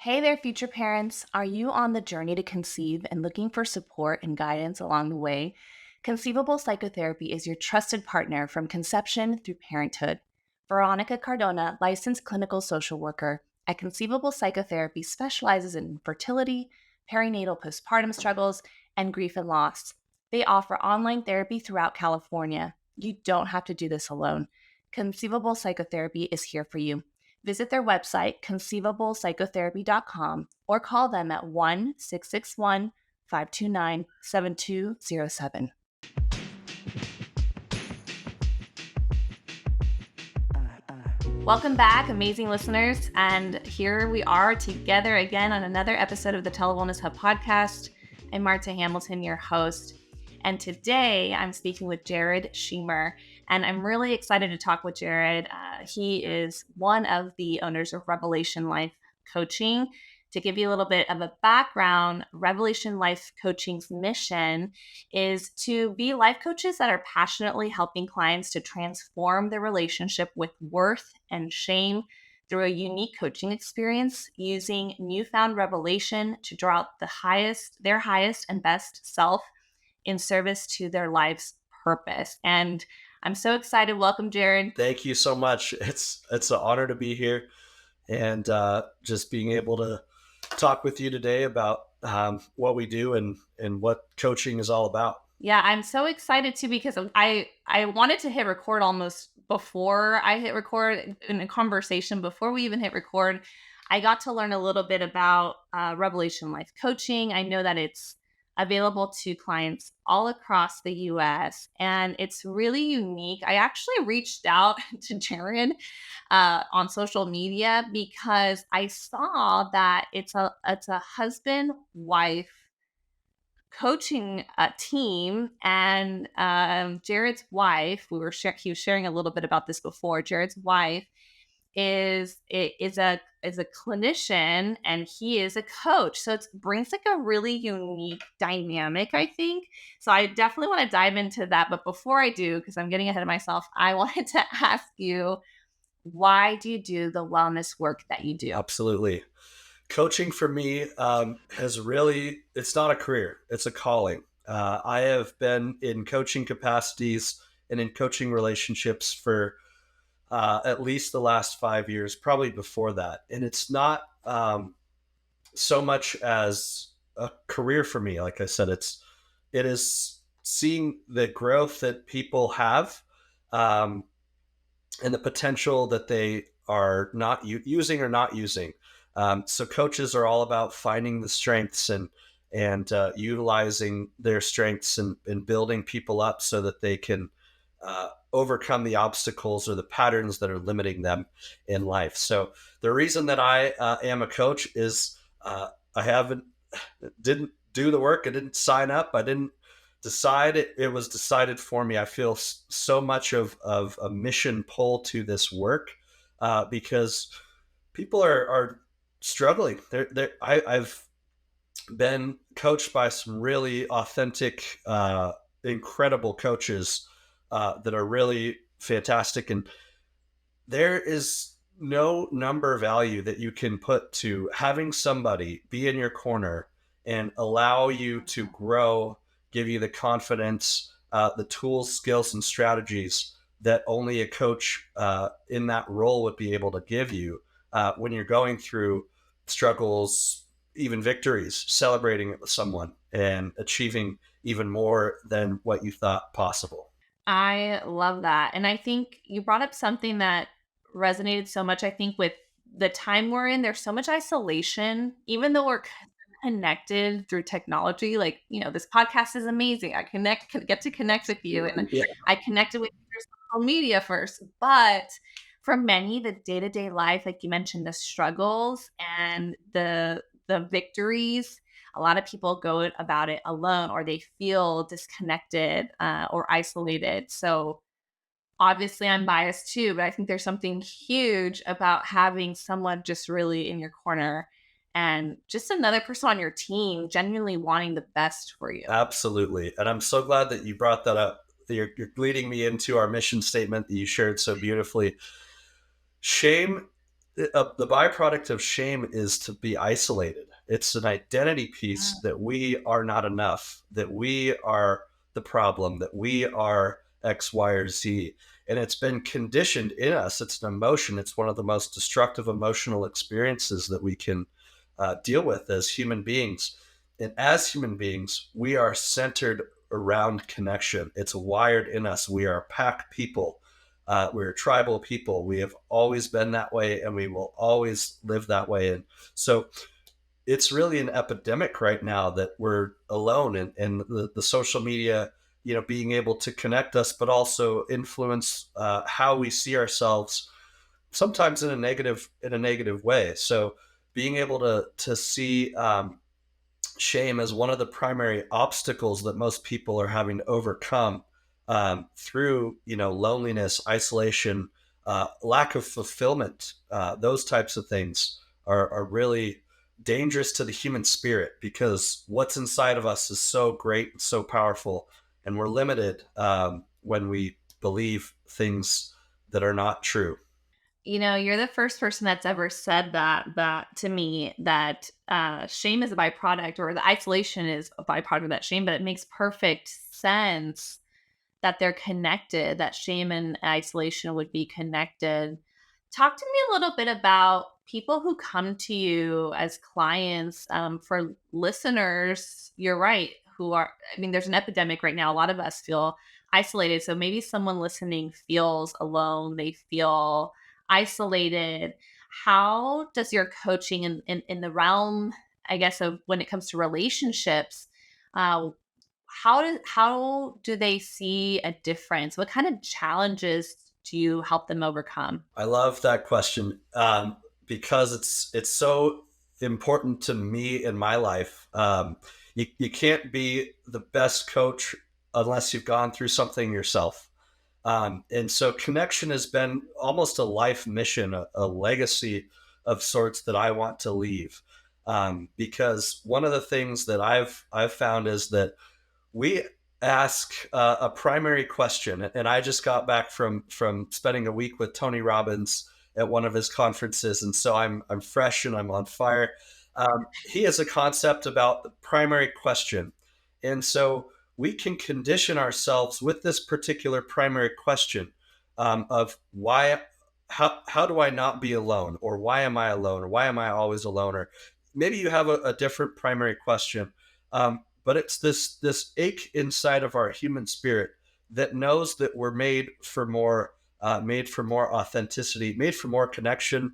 Hey there, future parents. Are you on the journey to conceive and looking for support and guidance along the way? Conceivable Psychotherapy is your trusted partner from conception through parenthood. Veronica Cardona, licensed clinical social worker at Conceivable Psychotherapy, specializes in fertility, perinatal postpartum struggles, and grief and loss. They offer online therapy throughout California. You don't have to do this alone. Conceivable Psychotherapy is here for you. Visit their website, conceivablepsychotherapy.com, or call them at 1-661-529-7207. Welcome back, amazing listeners. And here we are together again on another episode of the TeleWellness Hub podcast. I'm Marta Hamilton, your host. And today I'm speaking with Jared Schumer. And I'm really excited to talk with Jared. He is one of the owners of Revelation Life Coaching. To give you a little bit of a background, Revelation Life Coaching's mission is to be life coaches that are passionately helping clients to transform their relationship with worth and shame through a unique coaching experience using newfound revelation to draw out their highest and best self in service to their life's purpose. And I'm so excited. Welcome, Jared. Thank you so much. It's an honor to be here and just being able to talk with you today about what we do and what coaching is all about. Yeah, I'm so excited too because I wanted to hit record almost before I hit record in a conversation before we even hit record. I got to learn a little bit about Revelation Life Coaching. I know that it's available to clients all across the US and it's really unique. I actually reached out to Jared on social media because I saw that it's a husband wife coaching team, and Jared's wife. He was sharing a little bit about this before. Jared's wife is a clinician and he is a coach, so it brings like a really unique dynamic, I think. So I definitely want to dive into that, but before I do, because I'm getting ahead of myself, I wanted to ask you, why do you do the wellness work that you do? Absolutely. Coaching for me it's not a career, it's a calling. I have been in coaching capacities and in coaching relationships for at least the last 5 years, probably before that. And it's not so much as a career for me. Like I said, it is seeing the growth that people have and the potential that they are not using or not using. So coaches are all about finding the strengths and utilizing their strengths and building people up so that they can overcome the obstacles or the patterns that are limiting them in life. So the reason that I am a coach is I didn't do the work. I didn't sign up. I didn't decide it. It was decided for me. I feel so much of a mission pull to this work because people are struggling. I've been coached by some really authentic, incredible coaches that are really fantastic. And there is no number value that you can put to having somebody be in your corner and allow you to grow, give you the confidence, the tools, skills, and strategies that only a coach in that role would be able to give you when you're going through struggles, even victories, celebrating it with someone and achieving even more than what you thought possible. I love that. And I think you brought up something that resonated so much, I think, with the time we're in. There's so much isolation, even though we're connected through technology. Like, this podcast is amazing. Get to connect with you. And Yeah. I connected with you through social media first. But for many, the day-to-day life, like you mentioned, the struggles and the victories, a lot of people go about it alone or they feel disconnected or isolated. So obviously I'm biased too, but I think there's something huge about having someone just really in your corner and just another person on your team genuinely wanting the best for you. Absolutely. And I'm so glad that you brought that up. You're leading me into our mission statement that you shared so beautifully. Shame The byproduct of shame is to be isolated. It's an identity piece that we are not enough, that we are the problem, that we are X, Y, or Z. And it's been conditioned in us. It's an emotion. It's one of the most destructive emotional experiences that we can deal with as human beings. And as human beings, we are centered around connection. It's wired in us. We are pack people. We're tribal people. We have always been that way, and we will always live that way. And so it's really an epidemic right now that we're alone, and the social media, being able to connect us, but also influence how we see ourselves, sometimes in a negative way. So being able to see shame as one of the primary obstacles that most people are having to overcome through loneliness, isolation, lack of fulfillment, those types of things are really dangerous to the human spirit, because what's inside of us is so great and so powerful, and we're limited when we believe things that are not true. You're the first person that's ever said that to me, that shame is a byproduct, or the isolation is a byproduct of that shame, but it makes perfect sense that they're connected, that shame and isolation would be connected. Talk to me a little bit about people who come to you as clients. For listeners, you're right, who are, I mean, there's an epidemic right now. A lot of us feel isolated. So maybe someone listening feels alone, they feel isolated. How does your coaching in the realm, I guess, of when it comes to relationships, uh, how do they see a difference? What kind of challenges do you help them overcome? I love that question, because it's so important to me in my life. You can't be the best coach unless you've gone through something yourself. And so connection has been almost a life mission, a legacy of sorts that I want to leave. Because one of the things that I've found is that we ask a primary question, and I just got back from spending a week with Tony Robbins at one of his conferences, and so I'm fresh and I'm on fire. He has a concept about the primary question, and so we can condition ourselves with this particular primary question, of why, how do I not be alone, or why am I alone, or why am I always alone, or maybe you have a different primary question. But it's this ache inside of our human spirit that knows that we're made for more authenticity, made for more connection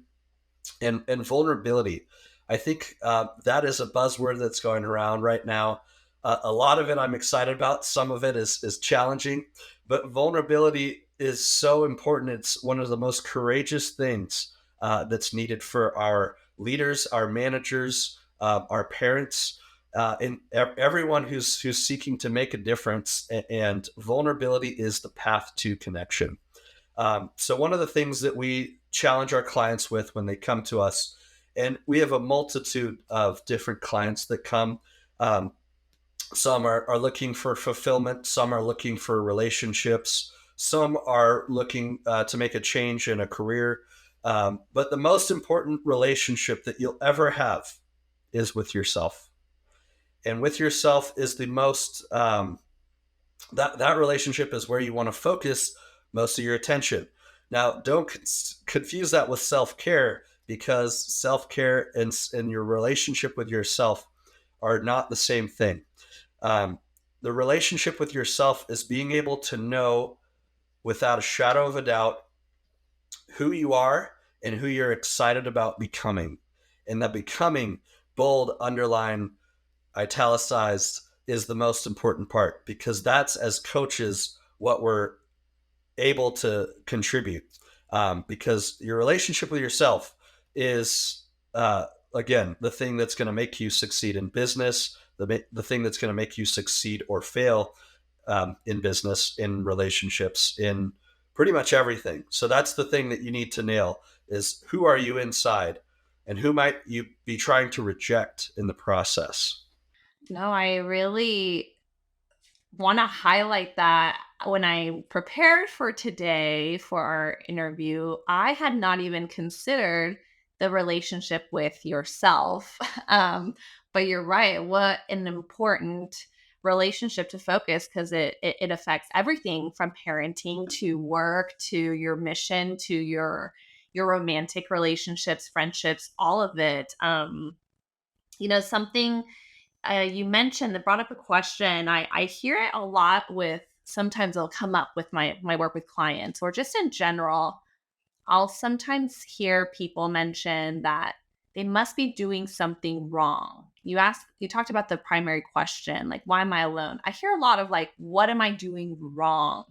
and vulnerability. I think that is a buzzword that's going around right now. A lot of it I'm excited about. Some of it is challenging, but vulnerability is so important. It's one of the most courageous things that's needed for our leaders, our managers, our parents, and everyone who's seeking to make a difference. And vulnerability is the path to connection. So one of the things that we challenge our clients with when they come to us, and we have a multitude of different clients that come. Um, some are looking for fulfillment. Some are looking for relationships. Some are looking to make a change in a career. But the most important relationship that you'll ever have is with yourself. And with yourself is the most that relationship is where you want to focus most of your attention. Now, don't confuse that with self care, because self care and your relationship with yourself are not the same thing. Um, the relationship with yourself is being able to know without a shadow of a doubt who you are and who you're excited about becoming. And that becoming, bold, underline, italicized, is the most important part, because that's, as coaches, what we're able to contribute. Because your relationship with yourself is, again, the thing that's going to make you succeed in business, the thing that's going to make you succeed or fail in business, in relationships, in pretty much everything. So that's the thing that you need to nail, is who are you inside, and who might you be trying to reject in the process. No, I really want to highlight that. When I prepared for today for our interview, I had not even considered the relationship with yourself. But you're right. What an important relationship to focus, because it affects everything from parenting to work to your mission to your romantic relationships, friendships, all of it. Something you mentioned that brought up a question. I hear it a lot with, sometimes it'll come up with my work with clients or just in general. I'll sometimes hear people mention that they must be doing something wrong. You talked about the primary question, like, why am I alone? I hear a lot of like, what am I doing wrong?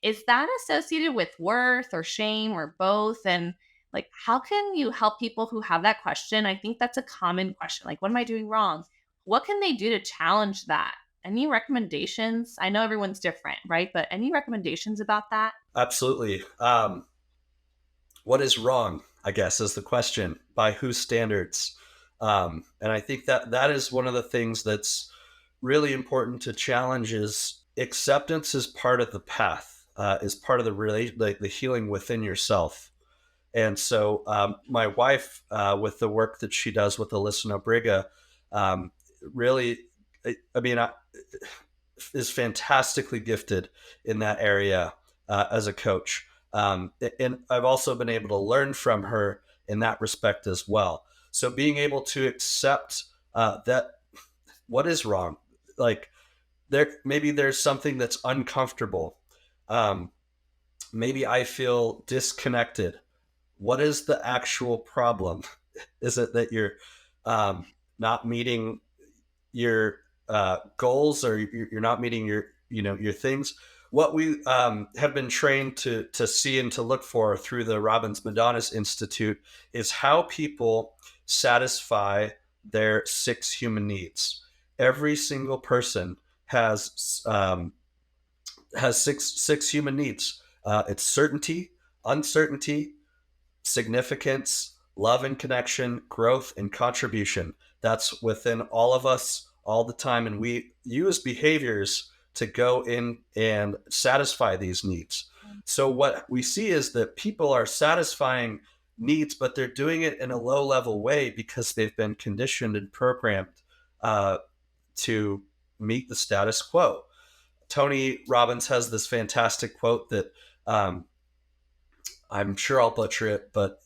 Is that associated with worth or shame or both? And like, how can you help people who have that question? I think that's a common question. Like, what am I doing wrong? What can they do to challenge that? Any recommendations? I know everyone's different, right? But any recommendations about that? Absolutely. What is wrong, I guess, is the question. By whose standards? And I think that that is one of the things that's really important to challenge is acceptance is part of the path, is part of the healing within yourself. And so my wife, with the work that she does with Alyssa Nobriga, really, I mean, is fantastically gifted in that area as a coach. And I've also been able to learn from her in that respect as well. So being able to accept that what is wrong, like maybe there's something that's uncomfortable. Um, Maybe I feel disconnected. What is the actual problem? Is it that you're um, not meeting your goals, or you're not meeting your your things? What we have been trained to see and to look for through the Robbins Madonnas Institute is how people satisfy their 6 human needs. Every single person has six human needs. It's certainty, uncertainty, significance, love and connection, growth and contribution. That's within all of us all the time. And we use behaviors to go in and satisfy these needs. So, what we see is that people are satisfying needs, but they're doing it in a low level way because they've been conditioned and programmed uh, to meet the status quo. Tony Robbins has this fantastic quote that I'm sure I'll butcher it, but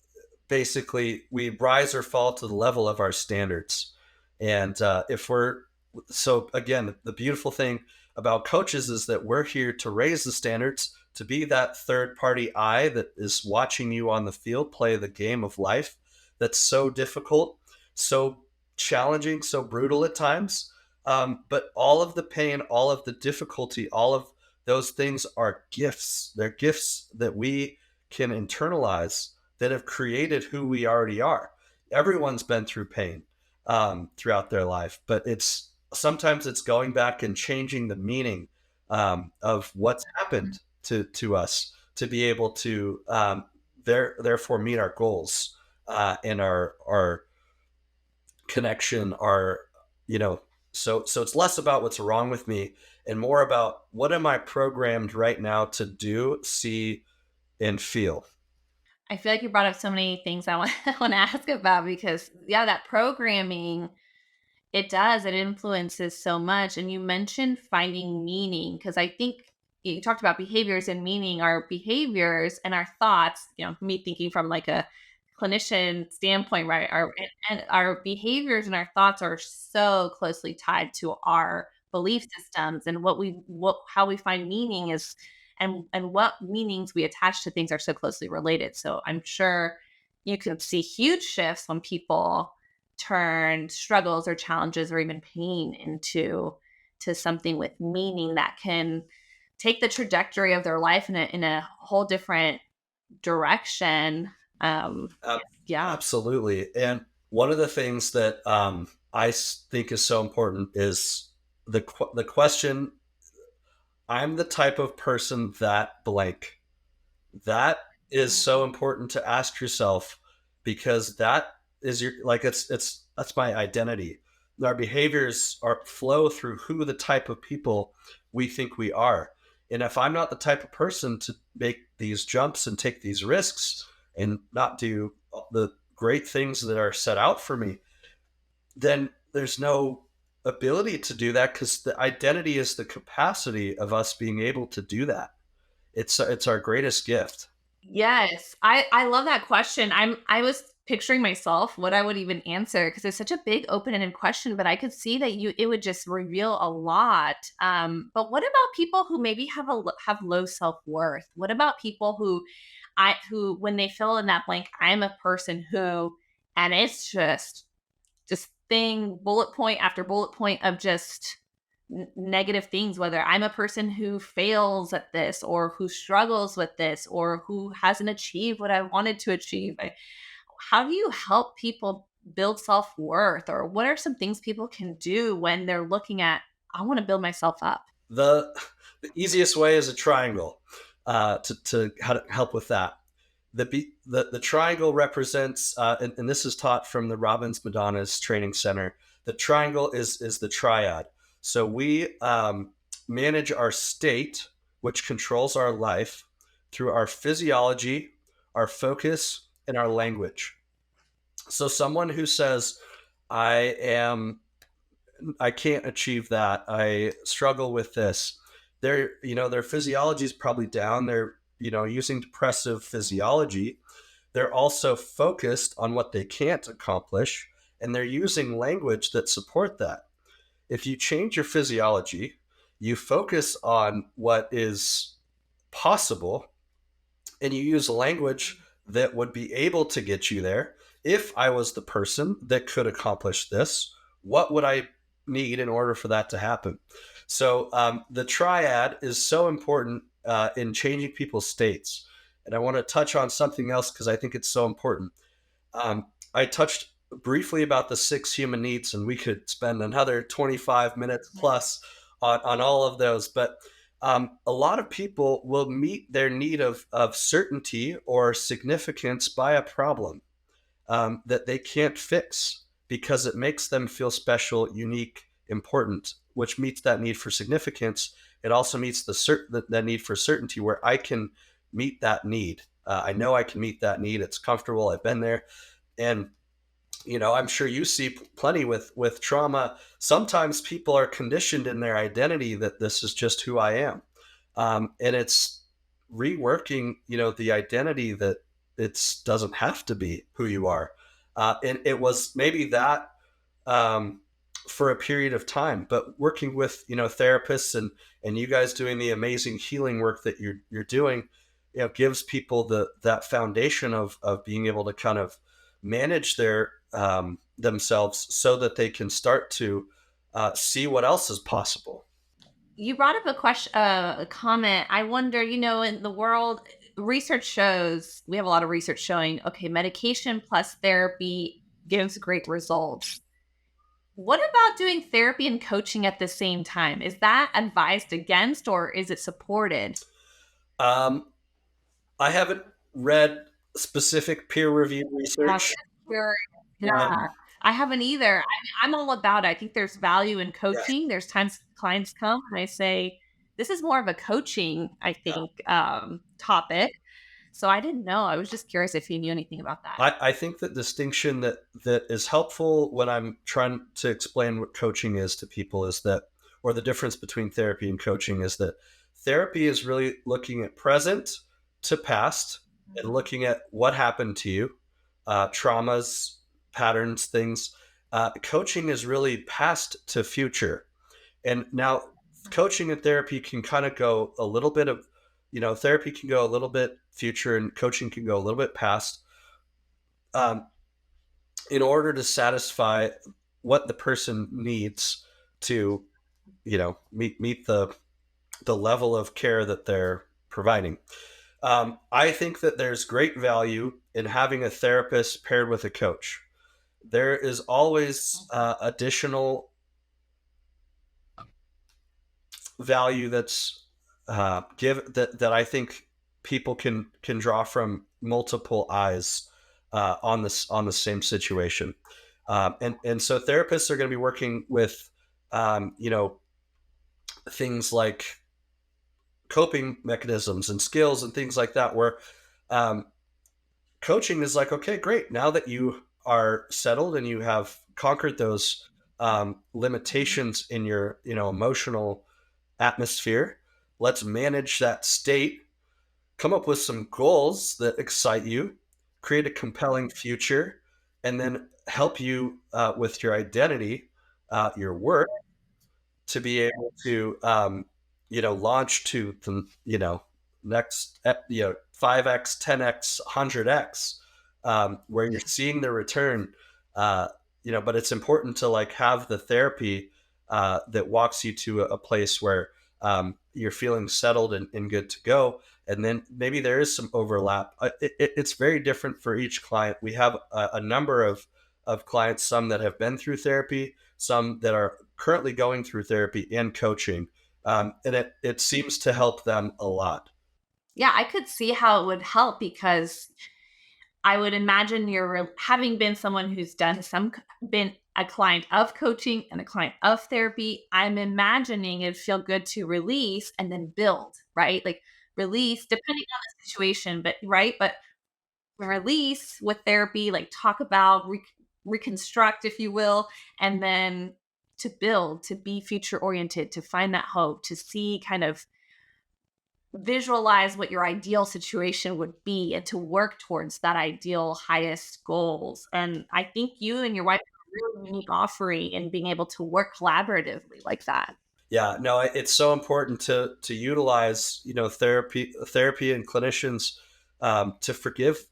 basically, we rise or fall to the level of our standards. And if we're so, again, the beautiful thing about coaches is that we're here to raise the standards, to be that third party eye that is watching you on the field play the game of life that's so difficult, so challenging, so brutal at times. But all of the pain, all of the difficulty, all of those things are gifts. They're gifts that we can internalize that have created who we already are. Everyone's been through pain throughout their life, but it's sometimes it's going back and changing the meaning of what's happened to us to be able to therefore meet our goals and our connection, our so it's less about what's wrong with me and more about what am I programmed right now to do, see, and feel. I feel like you brought up so many things I want, I want to ask about, because yeah, that programming, it does, it influences so much. And you mentioned finding meaning, because I think you talked about behaviors and meaning. Our behaviors and our thoughts, me thinking from like a clinician standpoint, right? And our behaviors and our thoughts are so closely tied to our belief systems, and what how we find meaning is, and what meanings we attach to things are so closely related. So I'm sure you could see huge shifts when people turn struggles or challenges or even pain to something with meaning that can take the trajectory of their life in a whole different direction. Uh, Yeah. Absolutely. And one of the things that think is so important is the question. I'm the type of person that blank. That is so important to ask yourself because that is your like it's that's my identity. Our behaviors are flow through who the type of people we think we are. And if I'm not the type of person to make these jumps and take these risks and not do the great things that are set out for me, then there's no ability to do that, because the identity is the capacity of us being able to do that. It's our greatest gift. Yes, I love that question. I was picturing myself what I would even answer because it's such a big open-ended question, but I could see that you it would just reveal a lot. But what about people who maybe have low self-worth? What about people who when they fill in that blank, I'm a person who, and it's just thing bullet point after bullet point of just negative things, whether I'm a person who fails at this or who struggles with this or who hasn't achieved what I wanted to achieve. How do you help people build self-worth, or what are some things people can do when they're looking at, I want to build myself up? The the easiest way is a triangle, to how to help with that. The triangle represents, and this is taught from the Robbins Madonna's Training Center. The triangle is the triad. So we manage our state, which controls our life, through our physiology, our focus, and our language. So someone who says, "I am I can't achieve that. I struggle with this." Their physiology is probably down. They're, using depressive physiology. They're also focused on what they can't accomplish, and they're using language that support that. If you change your physiology, you focus on what is possible, and you use language that would be able to get you there. If I was the person that could accomplish this, what would I need in order for that to happen? So the triad is so important in changing people's states. And I want to touch on something else because I think it's so important. I touched briefly about the six human needs, and we could spend another 25 minutes plus on all of those. But a lot of people will meet their need of certainty or significance by a problem that they can't fix because it makes them feel special, unique, important, which meets that need for significance. It also meets that need for certainty, where I can meet that need. I know I can meet that need. It's comfortable. I've been there. And I'm sure you see plenty with trauma. Sometimes people are conditioned in their identity that this is just who I am, and it's reworking, the identity that it doesn't have to be who you are. And it was maybe that um, for a period of time, but working with therapists and you guys doing the amazing healing work that you're doing, gives people that foundation of being able to kind of manage their themselves so that they can start to see what else is possible. You brought up a comment. I wonder, in the world, research shows, we have a lot of research showing, okay, medication plus therapy gives great results. What about doing therapy and coaching at the same time? Is that advised against, or is it supported? Um, I haven't read specific peer-reviewed Gotcha. research. Sure. Uh, Yeah. I haven't either. I'm all about it. I think there's value in yeah, coaching. There's times clients come and I say, this is more of a coaching, I yeah. think, topic. So I didn't know. I was just curious if you knew anything about that. I think that distinction that is helpful when I'm trying to explain what coaching is to people is that, or the difference between therapy and coaching is that therapy is really looking at present to past and looking at what happened to you, traumas, patterns, things. Coaching is really past to future. And now coaching and therapy can kind of go a little bit of, therapy can go a little bit future and coaching can go a little bit past, um, in order to satisfy what the person needs to, meet the level of care that they're providing. I think that there's great value in having a therapist paired with a coach. There is always additional value that's that I think people can draw from multiple eyes on the same situation, and so therapists are going to be working with things like coping mechanisms and skills and things like that, where um, coaching is like, okay, great. Now that you are settled and you have conquered those limitations in your, emotional atmosphere, let's manage that state, come up with some goals that excite you, create a compelling future, and then help you with your identity, your work, to be able to launch to the next 5x, 10x, 100x, where you're seeing the return. But it's important to like have the therapy that walks you to a place where you're feeling settled and good to go. And then maybe there is some overlap. It's very different for each client. We have a number of clients, some that have been through therapy, some that are currently going through therapy and coaching. And it seems to help them a lot. Yeah, I could see how it would help because I would imagine you're having been someone who's been a client of coaching and a client of therapy. I'm imagining it'd feel good to release and then build, right? Like release, depending on the situation, but right. But release with therapy, like talk about reconstruct, if you will, and then to build, to be future oriented, to find that hope, to see kind of visualize what your ideal situation would be and to work towards that ideal highest goals. And I think you and your wife have a really unique offering in being able to work collaboratively like that. Yeah, no, it's so important to utilize therapy and clinicians to forgive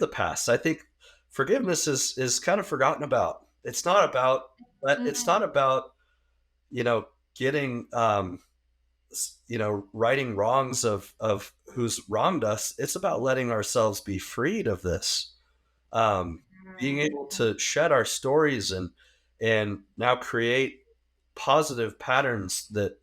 the past. I think forgiveness is kind of forgotten about. It's Mm. not about getting righting wrongs of who's wronged us. It's about letting ourselves be freed of this, being able to shed our stories and now create positive patterns that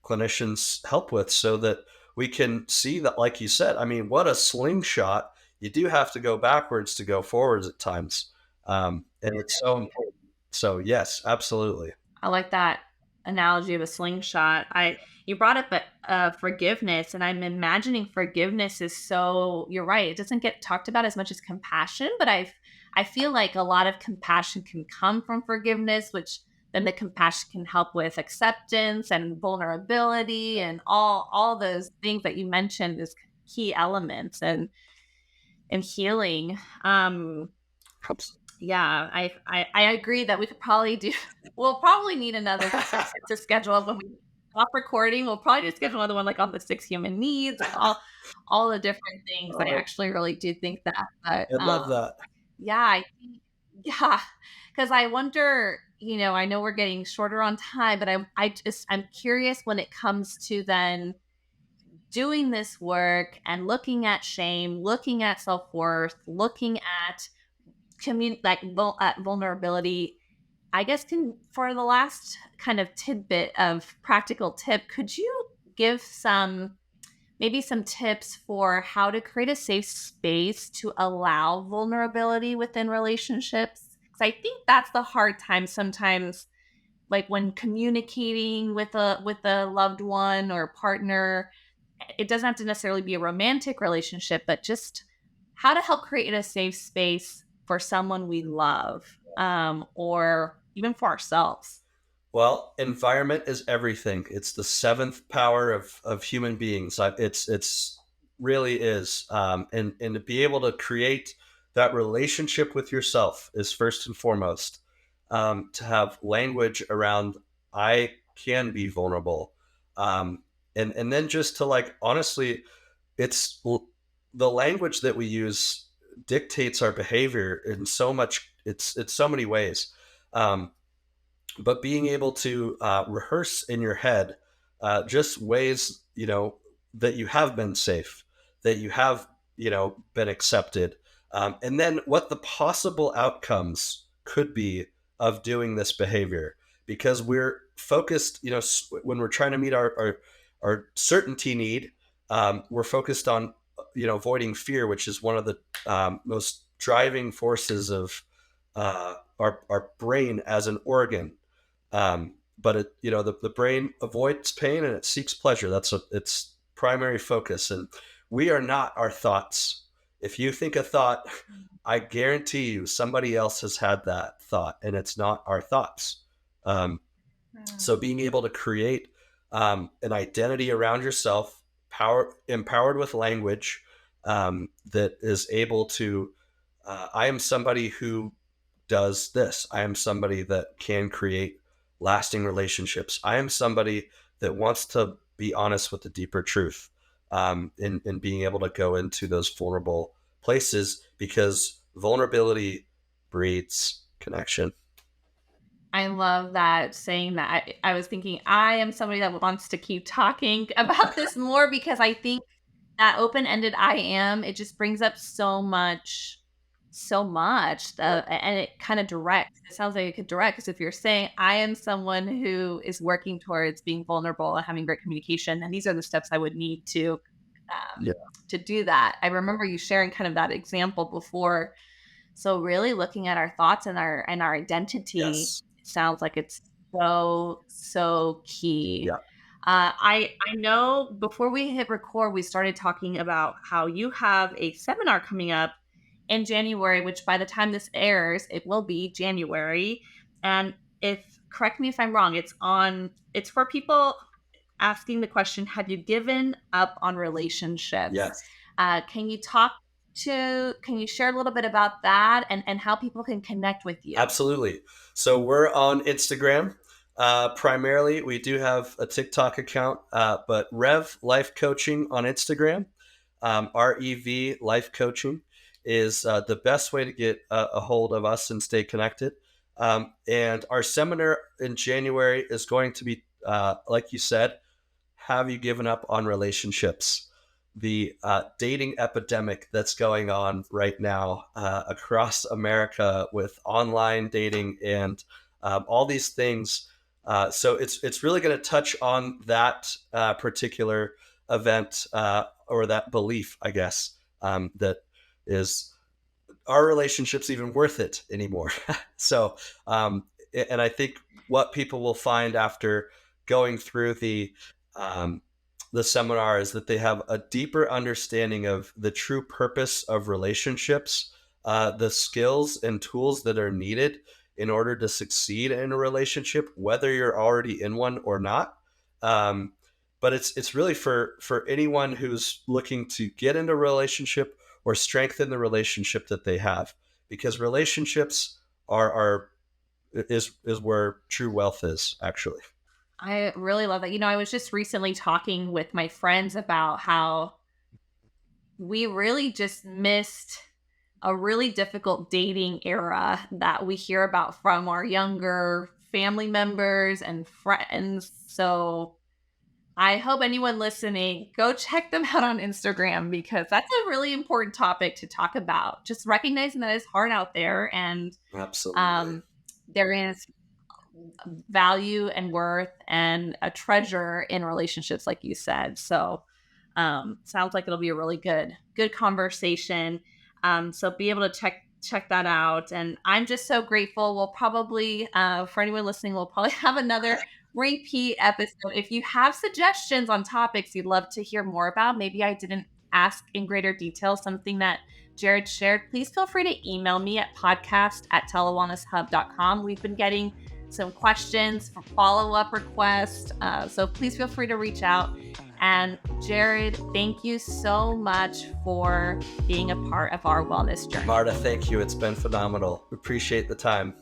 clinicians help with, so that we can see that, like you said, I mean, what a slingshot. You do have to go backwards to go forwards at times, and it's so important. So yes, absolutely. I like that analogy of a slingshot. I You brought up forgiveness, and I'm imagining forgiveness is so. You're right; it doesn't get talked about as much as compassion, but I feel like a lot of compassion can come from forgiveness, which then the compassion can help with acceptance and vulnerability and all those things that you mentioned as key elements and healing. Yeah, I agree that we could probably do. We'll probably need another to schedule when we stop recording. We'll probably just schedule another one like on the 6 human needs and all the different things. I Oh, actually really do think that, but I love that. yeah, I think yeah, because I wonder. I know we're getting shorter on time, but I'm curious when it comes to then doing this work and looking at shame, looking at self worth, looking at at vulnerability. I guess for the last kind of tidbit of practical tip, could you give maybe some tips for how to create a safe space to allow vulnerability within relationships? Because I think that's the hard time sometimes, like when communicating with a loved one or partner. It doesn't have to necessarily be a romantic relationship, but just how to help create a safe space for someone we love, or even for ourselves. Well, environment is everything. It's the seventh power of human beings. It's really is, and to be able to create that relationship with yourself is first and foremost. To have language around I can be vulnerable, and then just to like honestly, it's the language that we use dictates our behavior in so much. It's so many ways. Um, but being able to rehearse in your head just ways that you have been safe, that you have been accepted, and then what the possible outcomes could be of doing this behavior, because we're focused, when we're trying to meet our certainty need, we're focused on avoiding fear, which is one of the most driving forces of our brain as an organ. But the brain avoids pain and it seeks pleasure. That's its primary focus. And we are not our thoughts. If you think a thought, I guarantee you somebody else has had that thought, and it's not our thoughts. Um, so being able to create an identity around yourself, empowered with language, that is able to, I am somebody who does this. I am somebody that can create lasting relationships. I am somebody that wants to be honest with the deeper truth, in being able to go into those vulnerable places, because vulnerability breeds connection. I love that saying that. I was thinking I am somebody that wants to keep talking about this more because I think that open-ended I am, it just brings up and it kind of directs. It sounds like it could direct because if you're saying I am someone who is working towards being vulnerable and having great communication, and these are the steps I would need Yeah. to do that. I remember you sharing kind of that example before. So really looking at our thoughts and our identity, Yes. it sounds like it's so key. Yeah. I know before we hit record, we started talking about how you have a seminar coming up in January, which by the time this airs, it will be January. And if correct me if I'm wrong, it's for people asking the question, have you given up on relationships? Yes. Can you can you share a little bit about that and how people can connect with you? Absolutely. So we're on Instagram. Primarily, we do have a TikTok account, but Rev Life Coaching on Instagram, REV Life Coaching, is the best way to get a hold of us and stay connected. And our seminar in January is going to be, like you said, have you given up on relationships? The dating epidemic that's going on right now across America with online dating and all these things. So it's really going to touch on that particular event, or that belief, I guess, that is, our relationships even worth it anymore? So, and I think what people will find after going through um, the seminar is that they have a deeper understanding of the true purpose of relationships, the skills and tools that are needed in order to succeed in a relationship, whether you're already in one or not. Um, but it's really for anyone who's looking to get into a relationship or strengthen the relationship that they have, because relationships are is where true wealth is, actually. I really love that. I was just recently talking with my friends about how we really just missed a really difficult dating era that we hear about from our younger family members and friends. So I hope anyone listening, go check them out on Instagram because that's a really important topic to talk about. Just recognizing that it's hard out there and Absolutely. um, there is value and worth and a treasure in relationships, like you said. So sounds like it'll be a really good conversation. So be able to check that out. And I'm just so grateful. We'll probably for anyone listening, we'll probably have another repeat episode. If you have suggestions on topics you'd love to hear more about, maybe I didn't ask in greater detail something that Jared shared, please feel free to email me at podcast@telewellnesshub.com. We've been getting some questions for follow-up requests. So please feel free to reach out. And Jared, thank you so much for being a part of our wellness journey. Marta, thank you. It's been phenomenal. Appreciate the time.